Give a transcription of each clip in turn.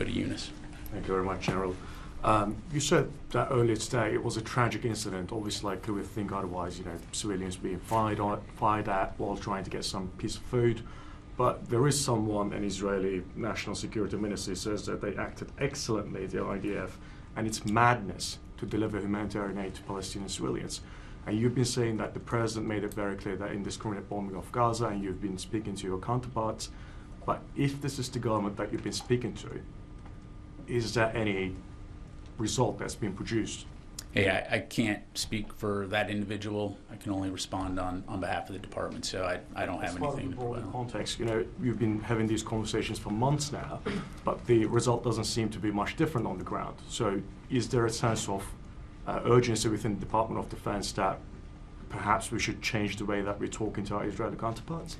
go to Eunice. Thank you very much, General. You said that earlier today it was a tragic incident. Obviously, like, we would think otherwise, civilians being fired at while trying to get some piece of food. But there is someone, an Israeli National Security Minister, says that they acted excellently, the IDF, and it's madness to deliver humanitarian aid to Palestinian civilians. And you've been saying that the president made it very clear that indiscriminate bombing of Gaza, and you've been speaking to your counterparts. But if this is the government that you've been speaking to, is there any result that's been produced? Hey, I can't speak for that individual. I can only respond on behalf of the department, so I don't have anything to provide. Context, you've been having these conversations for months now, but the result doesn't seem to be much different on the ground. So is there a sense of urgency within the Department of Defense that perhaps we should change the way that we're talking to our Israeli counterparts?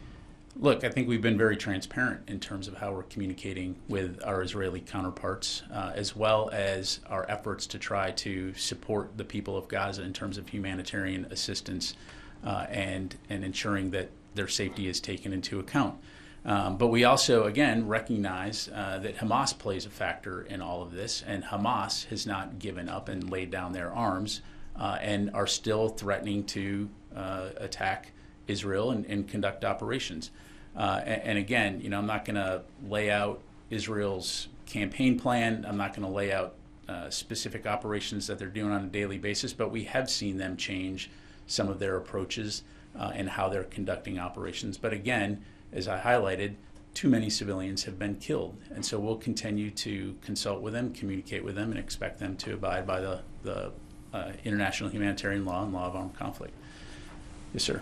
Look, I think we've been very transparent in terms of how we're communicating with our Israeli counterparts, as well as our efforts to try to support the people of Gaza in terms of humanitarian assistance and ensuring that their safety is taken into account. But we also, again, recognize that Hamas plays a factor in all of this, and Hamas has not given up and laid down their arms and are still threatening to attack Israel and conduct operations. And again, I'm not going to lay out Israel's campaign plan. I'm not going to lay out specific operations that they're doing on a daily basis, but we have seen them change some of their approaches and how they're conducting operations. But again, as I highlighted, too many civilians have been killed. And so we'll continue to consult with them, communicate with them, and expect them to abide by the international humanitarian law and law of armed conflict. Yes, sir.